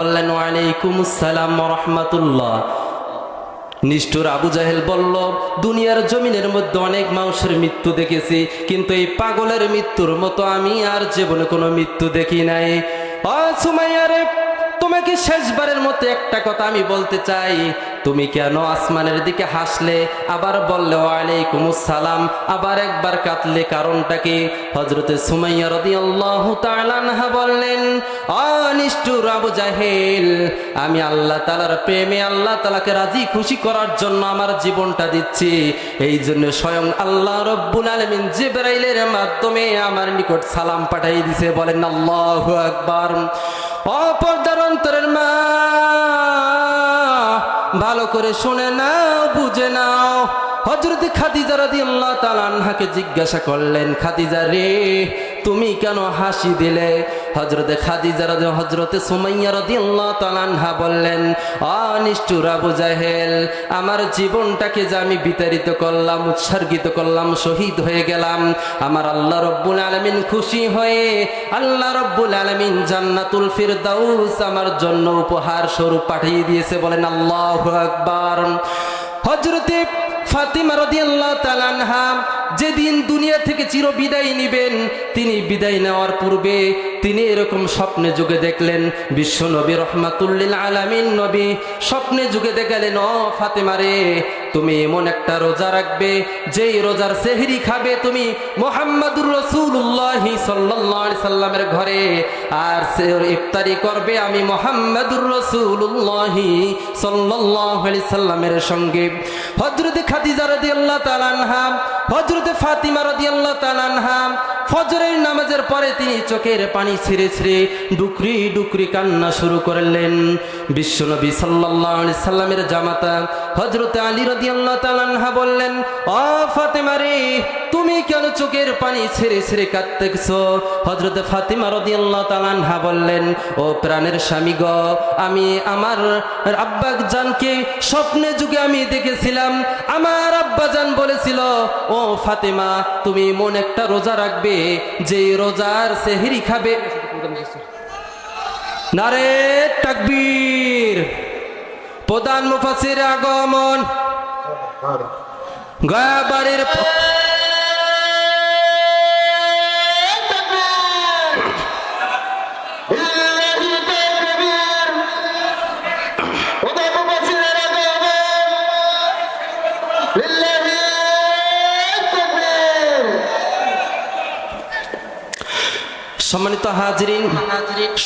বললেন ওয়ালাইকুম আসসালাম ওয়া রাহমাতুল্লাহ। নিষ্ঠুর আবু জাহেল বলল, দুনিয়ার জমিনের মধ্যে অনেক মানুষের মৃত্যু দেখেছি, কিন্তু এই পাগলের মৃত্যুর মতো আমি আর জীবনে কোনো মৃত্যু দেখি নাই। ও সুমাইয়া রে, তোমাকে শেষবারের মতো একটা কথা আমি বলতে চাই। তুমি কেন আসমানের দিকে হাসলে, আবার বললে ওয়ালাইকুম আসসালাম, আবার একবার কাঁদলে, কারণটা কি? হযরতে সুমাইয়া রাদিয়াল্লাহু তাআলা আনহা বললেন, ও নিষ্ঠুর আবু জাহেল, আমি আল্লাহ তাআলার প্রেমে, আল্লাহ তাআলাকে রাজি খুশি করার জন্য আমার জীবনটা দিচ্ছি। এই জন্য স্বয়ং আল্লাহ রব্বুল আলামিন জিবরাইলের মাধ্যমে আমার নিকট সালাম পাঠিয়ে দিয়েছে। বলেন আল্লাহু আকবার। ও পর্দার অন্তরের মা, ভালো করে শুনে নাও, বুঝে নাও। হযরত খাদিজা রাদিয়াল্লাহু তাআলা আনহাকে জিজ্ঞাসা করলেন, খাদিজা রে, তুমি কেন হাসি দিলে? হযরতে সুমাইয়া রাদিয়াল্লাহু তাআলা আনহা বললেন, নিষ্ঠুর আবু জাহেল, আমার জীবনটাকে যে আমি বিতাড়িত করলাম, উৎসর্গিত করলাম, শহীদ হয়ে গেলাম, আমার আল্লাহ রব্বুল আলামিন খুশি হয়ে আল্লাহ রব্বুল আলামিন জান্নাতুল ফিরদাউস আমার জন্য উপহার স্বরূপ পাঠিয়ে দিয়েছে। বলেন আল্লাহু আকবার। হযরতে ফাতিমা রাদিয়াল্লাহু তাআলা আনহা যেদিন দুনিয়া থেকে চির বিদায় নেবেন, তিনি বিদায় নেওয়ার পূর্বে তিনি এরকম স্বপ্নে যুগে দেখলেন, বিশ্ব নবী রহমাতুল লিল আলামিন নবী স্বপ্নে যুগে দেখালেন, ও ফাতিমা রে, তুমি এমন একটা রোজা রাখবে, যেই রোজার সেহরি খাবে তুমি মুহাম্মাদুর রাসূলুল্লাহ সাল্লাল্লাহু আলাইহি সাল্লামের ঘরে, আর সেহর ইফতারি করবে আমি মুহাম্মাদুর রাসূলুল্লাহ সাল্লাল্লাহু আলাইহি সাল্লামের সঙ্গে। হযরতে খাদিজা রাদিয়াল্লাহু তাআলা আনহা, হযরতে ফাতিমা রাদিয়াল্লাহু তাআলা আনহা ফজরের নামাজের পরে তিনি চোখের পানি ছিঁড়ে ছিঁড়ে ডুকরি ডুকরি কান্না শুরু করলেন। বিশ্বনবী সাল্লাল্লাহু আলাইহি সাল্লামের জামাতা হযরতে আলী রাদিয়াল্লাহু তাআলা আনহা বললেন, ও ফাতিমা রে, তুমি কেন চোখের পানি ছেড়ে ছেড়ে কাঁদতেছো? হযরতে ফাতিমা রাদিয়াল্লাহু তাআলা আনহা বললেন, ও প্রাণের স্বামী গো, আমি আমার আব্বাজানকে স্বপ্নে যুগে আমি দেখেছিলাম, আমার আব্বাজান বলেছিল, ও ফাতিমা, তুমি এমন একটা রোজা রাখবে, যে রোজার সেহরি খাবে। নারে তাকবীর। প্রধান মুফাসসির আগমন। গয়া বাড়ির সম্মানিত হাজিরিন,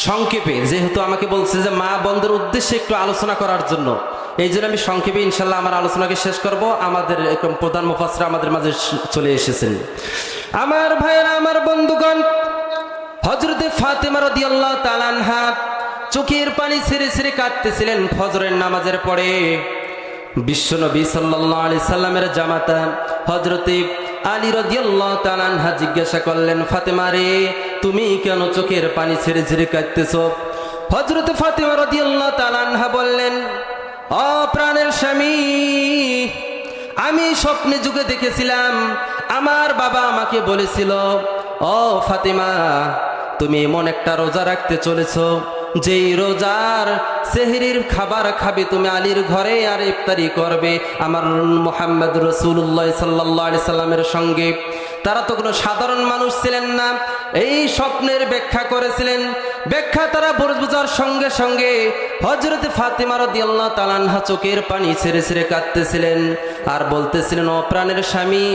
সংক্ষেপে, যেহেতু আমাকে বলছে যে মা বোনদের উদ্দেশ্যে একটু আলোচনা করার জন্য, এই জন্য আমি সংক্ষেপে ইনশাল্লাহ আমার আলোচনাকে শেষ করব। আমাদের প্রধান মুফাসসির আমাদের মাঝে চলে এসেছেন। আমার ভাইয়েরা, আমার বন্ধুগণ, হযরতে ফাতিমা রাদিয়াল্লাহু তাআলা আনহা চোখের পানি ছেড়ে ছেড়ে কাঁদতেছিলেন ফজরের নামাজের পরে। বিশ্বনবী সাল্লাল্লাহু আলাইহি সাল্লামের জামাতা হযরতে আলী রাদিয়াল্লাহু তাআলা আনহা জিজ্ঞাসা করলেন, ফাতিমা রে, তুমি কেন চোখের পানি ছেড়ে ছেড়ে কাঁদতেছো? হযরতে ফাতিমা রাদিয়াল্লাহু তাআলা আনহা বললেন, ও প্রাণের স্বামী, আমি স্বপ্নে যুগে দেখেছিলাম, আমার বাবা আমাকে বলেছিল, ও ফাতিমা, তুমি এমন একটা রোজা রাখতে চলেছো, যেই রোজার সেহরির খাবার খাবে তুমি আলীর ঘরে, আর ইফতারি করবে আমার মুহাম্মদ রাসূলুল্লাহ সাল্লাল্লাহু আলাইহি সাল্লামের সঙ্গে। তারা তো কোনো সাধারণ মানুষ ছিলেন না, এই স্বপ্নের ব্যাখ্যা করেছিলেন। ব্যাখ্যা তারা বোঝার সঙ্গে সঙ্গে হযরতে ফাতিমা রাদিয়াল্লাহু তাআলা আনহা চোখের পানি ছেড়ে ছেড়ে কাঁদতেছিলেন আর বলতেছিলেন, ও প্রাণের স্বামী,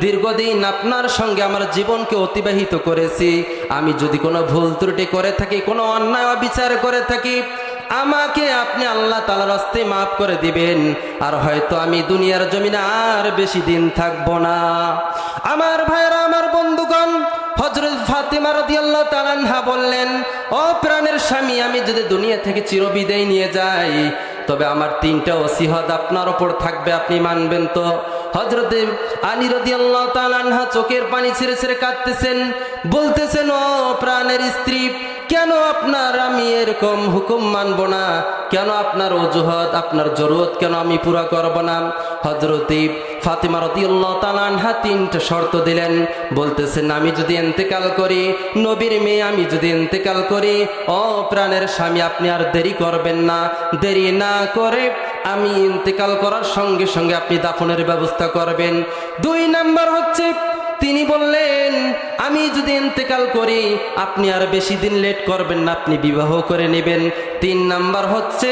দীর্ঘদিন আপনার সঙ্গে আমার জীবনকে অতিবাহিত করেছি, আমি যদি কোনো ভুল ত্রুটি করে থাকি, কোনো অন্যায় অবিচার করে থাকি, আমাকে আপনি আল্লাহ তাআলার হস্তে মাফ করে দিবেন, আর হয়তো আমি দুনিয়ার জমিনে আর বেশি দিন থাকবো না। আমার ভাইরা, আমার বন্ধুগণ, হযরত ফাতিমা রাদিয়াল্লাহু তাআলা আনহা বললেন, ও প্রাণের স্বামী, আমি যদি দুনিয়া থেকে চিরবিদায় নিয়ে যাই, তবে আমার তিনটা ওসিয়ত আপনার উপর থাকবে, আপনি মানবেন তো? হযরতে আলী রাদিয়াল্লাহু তাআলা আনহা চোখের পানি ছেড়ে ছেড়ে কাঁদতেছেন, বলতেছেন, ও প্রাণের স্ত্রী, কেন আপনার আমি এরকম হুকুম মানব না? কেন আপনার অজুহাত, আপনার জরুরত কেন আমি পুরা করব না? হযরতে ফাতিমা রাদিয়াল্লাহু তাআলা আনহা 3টা শর্ত দিলেন। বলতেছেন, আমি যদি ইন্তেকাল করি, নবীর মেয়ে আমি যদি ইন্তেকাল করি, ও প্রাণের স্বামী আপনি আর দেরি করবেন না, দেরি না করে আমি ইন্তেকাল করার সঙ্গে সঙ্গে আপনি দাফনের ব্যবস্থা করবেন। 2 নাম্বার হচ্ছে, তিনি বললেন, আমি যদি ইন্তেকাল করি আপনি আর বেশি দিন লেট করবেন না, আপনি বিবাহ করে নেবেন। 3 নাম্বার হচ্ছে,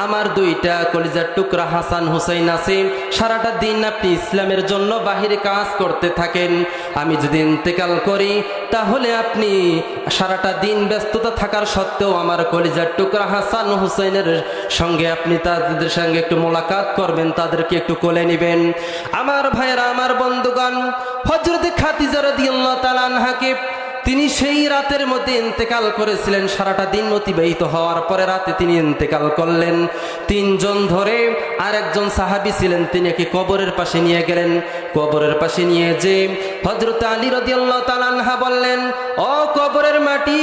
আমার 2টা কলিজার টুকরা হাসান হুসাইন আছে, সারাটা দিন আপনি ইসলামের জন্য বাহিরে কাজ করতে থাকেন। আমি যদি ইন্তেকাল করি তাহলে আপনি সারাটা দিন ব্যস্ততা থাকার সত্ত্বেও আমার কলিজার টুকরা হাসান হুসাইনের সঙ্গে আপনি তাদের সঙ্গে একটু মোলাকাত করবেন, তাদেরকে একটু কোলে নেবেন। আমার ভাইয়েরা, আমার বন্ধুগণ, হযরত খাদিজা রাদিয়াল্লাহু তাআলা আনহাকে তিনি সেই রাতের মধ্যে ইন্তেকাল করেছিলেন। সারাটা দিন অতিবাহিত হওয়ার পরে রাতে তিনি ইন্তেকাল করলেন। 3 জন ধরে আর একজন সাহাবী ছিলেন, তিনি একে কবরের পাশে নিয়ে গেলেন। কবরের পাশে নিয়ে যে হযরত আলী রাদিয়াল্লাহু তাআলা আনহা বললেন, ও কবরের মাটি,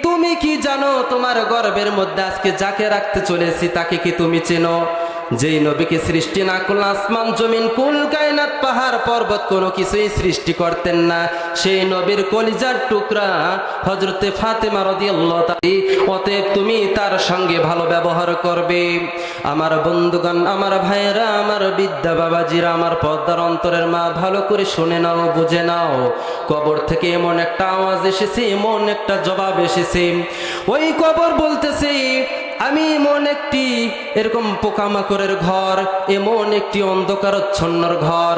তুমি কি জানো তোমার গর্ভের মধ্যে আজকে যাকে রাখতে চলেছি তাকে কি তুমি চেনো? যেই নবীকে সৃষ্টি না করলে আসমান জমিন কুল কায়নাত পাহাড় পর্বত কোনো কিছুই সৃষ্টি করতেন না, সেই নবীর কলিজার টুকরা হযরতে ফাতেমা রাদিয়াল্লাহু তাআলা, অতএব তুমি তার সঙ্গে ভালো ব্যবহার করবে। আমার বন্ধুগণ, আমার ভাইয়েরা, আমার বিদ্যা বাবাজিরা, আমার পর্দার অন্তরের মা, ভালো করে শুনে নাও, বুঝে নাও। কবর থেকে এমন একটা আওয়াজ এসেছে, এমন একটা জবাব এসেছে। ওই কবর বলতেছে, আমি এমন একটি এরকম পোকামাকড়ের ঘর, এমন একটি অন্ধকারচ্ছন্নর ঘর,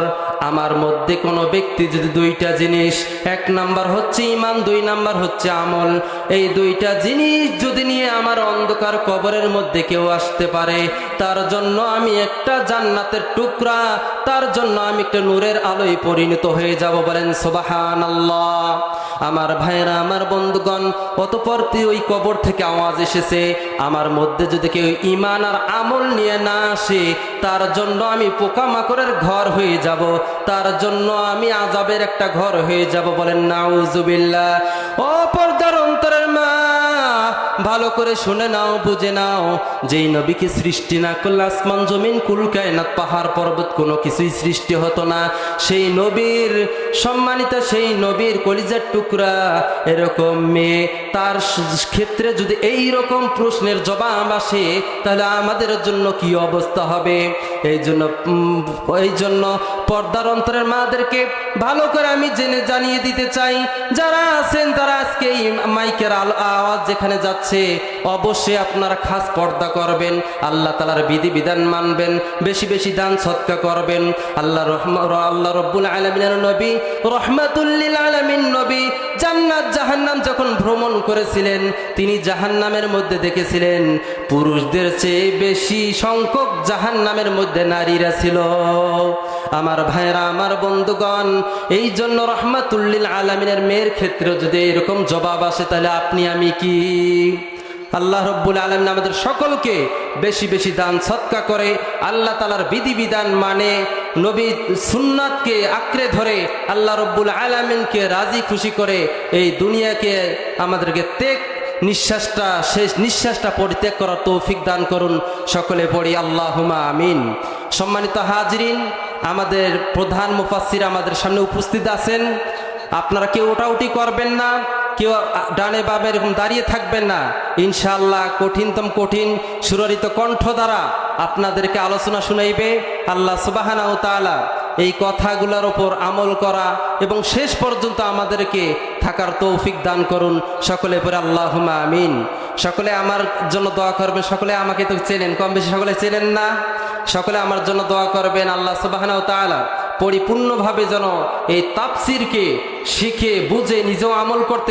আমার মধ্যে কোনো ব্যক্তি যদি 2টা জিনিস, 1 নাম্বার হচ্ছে ঈমান, 2 নাম্বার হচ্ছে আমল, এই 2টা জিনিস যদি নিয়ে আমার অন্ধকার কবরের মধ্যে কেউ আসতে পারে, তার জন্য আমি একটা জান্নাতের টুকরা, তার জন্য আমি একটা নূরের আলোয় পরিণত হয়ে যাব। বলেন সুবহানাল্লাহ। আমার ভাইরা, আমার বন্ধুগণ, অতঃপর ওই কবর থেকে আওয়াজ এসেছে, আমার মধ্যে যদি কেউ ঈমান আর আমল নিয়ে না আসে, তার জন্য আমি পোকামাকড়ের ঘর হয়ে যাব, তার জন্য আমি আযাবের একটা ঘর হয়ে যাব। বলেন নাউজুবিল্লাহ। ও পর্দার অন্তরের মা, ভালো করে শুনে নাও, বুঝে নাও। যেই নবীকে সৃষ্টি না করলে আসমান জমিন কুল কায়নাত পাহাড় পর্বত কোনো কিছুই সৃষ্টি হতো না, সেই নবীর সম্মানিত, সেই নবীর কলিজার টুকরা এরকম মেয়ে, তার ক্ষেত্রে যদি এই রকম প্রশ্নের জবাব আসে, তাহলে আমাদের জন্য কি অবস্থা হবে? এই জন্য পর্দার অন্তরের মাদেরকে ভালো করে আমি জানিয়ে দিতে চাই, যারা আছেন তারা আজকে এই মাইকের আওয়াজ যেখানে যাচ্ছে, অবশ্যই আপনারা খাস পর্দা করবেন, আল্লাহ তাআলার বিধিবিধান মানবেন, বেশি বেশি দান সদকা করবেন। আল্লাহ রাব্বুল আলামিনের নবী, রহমাতুল লিল আলামিন নবী, জান্নাত জাহান্নাম যখন ভ্রমণ করেছিলেন, তিনি জাহান্নামের মধ্যে দেখেছিলেন পুরুষদের চেয়ে বেশি সংখ্যক জাহান্নামের মধ্যে নারীরা ছিল। আমার ভাইরা, আমার বন্ধুগণ, এই জন্য রহমাতুল লিল আলামিনের মেয়ের ক্ষেত্রে যদি এরকম জবাব আসে, তাহলে আপনি আমি কি? আল্লাহ রাব্বুল আলামিন আমাদের সকলকে বেশি বেশি দান সদকা করে, আল্লাহ তাআলার বিধিবিধান মানে, নবী সুন্নাতকে আঁকড়ে ধরে আল্লাহ রাব্বুল আলামিনকে রাজি খুশি করে এই দুনিয়াকে আমাদেরকে নিঃশ্বাসটা, শেষ নিঃশ্বাসটা পরিত্যাগ করার তৌফিক দান করুন। সকলে পড়ি আল্লাহুম্মা আমিন। সম্মানিত হাজিরিন, আমাদের প্রধান মুফাসসির আমাদের সামনে উপস্থিত আছেন। আপনারা কেউ ওটাউটি করবেন না, কেউ ডানে বামে এরকম দাঁড়িয়ে থাকবেন না। ইনশাআল্লাহ কঠিনতম কঠিন সুররিত কণ্ঠ দ্বারা আপনাদেরকে আলোচনা শুনাইবে। আল্লাহ সুবহানাহু ওয়া তাআলা এই কথাগুলোর ওপর আমল করা এবং শেষ পর্যন্ত আমাদেরকে থাকার তৌফিক দান করুন। সকলে পড়ে আল্লাহুম্মা আমিন। সকলে আমার জন্য দোয়া করবেন। সকলে আমাকে তো চেনেন, কম বেশি সকলে চেনেন না? সকলে আমার জন্য দোয়া করবেন, আল্লাহ সুবহানাহু ওয়া তাআলা পরিপূর্ণভাবে যেন এই তাফসীরকে শিখে বুঝে নিজেও আমল করতে